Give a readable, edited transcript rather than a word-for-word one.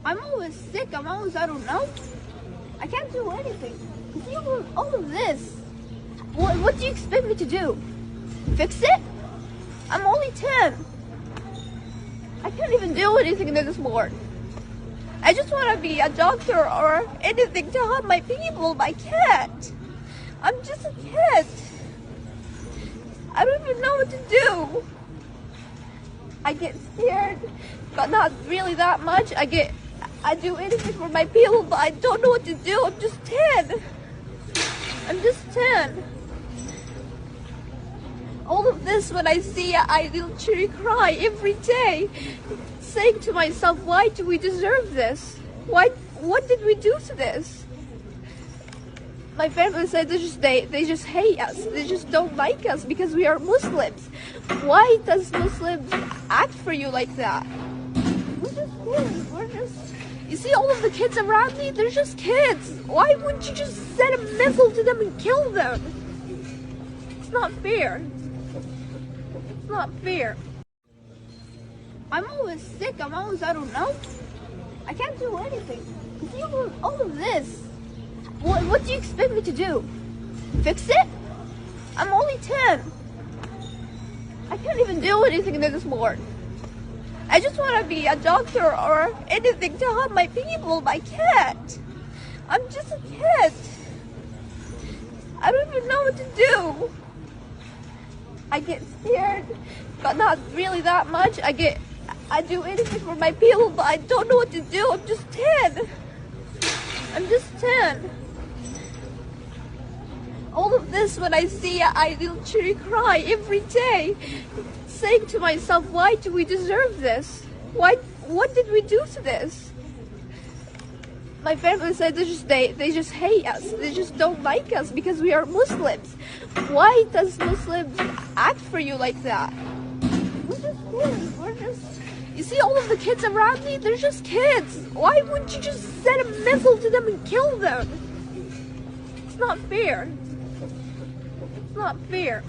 I'm always sick. I'm always, I don't know. I can't do anything. You see all of this. What do you expect me to do? Fix it? I'm only 10. I can't even do anything anymore. I just want to be a doctor or anything to help my people, but I can't. I'm just a kid. I don't even know what to do. I get scared, but not really that much. I do anything for my people, but I don't know what to do. I'm just 10. I'm just 10. All of this, when I see it, I literally cry every day, saying to myself, why do we deserve this? What did we do to this? My family said they just hate us. They just don't like us because we are Muslims. Why does Muslims act for you like that? We're just kids. You see all of the kids around me? They're just kids. Why wouldn't you just send a missile to them and kill them? It's not fair. It's not fair. I'm always sick. I'm always, I don't know. I can't do anything. You see all of this. What do you expect me to do? Fix it? I'm only 10. I can't even do anything anymore. I just want to be a doctor or anything to help my people, but I can't. I'm just a kid. I don't even know what to do. I get scared, but not really that much. I do anything for my people, but I don't know what to do. I'm just 10. I'm just 10. All of this, when I see it, I literally cry every day, saying to myself, why do we deserve this? What did we do to this? My family said they just hate us. They just don't like us because we are Muslims. Why does Muslims act for you like that? We're just kids. You see all of the kids around me? They're just kids. Why wouldn't you just send a missile to them and kill them? It's not fair. It's not fair.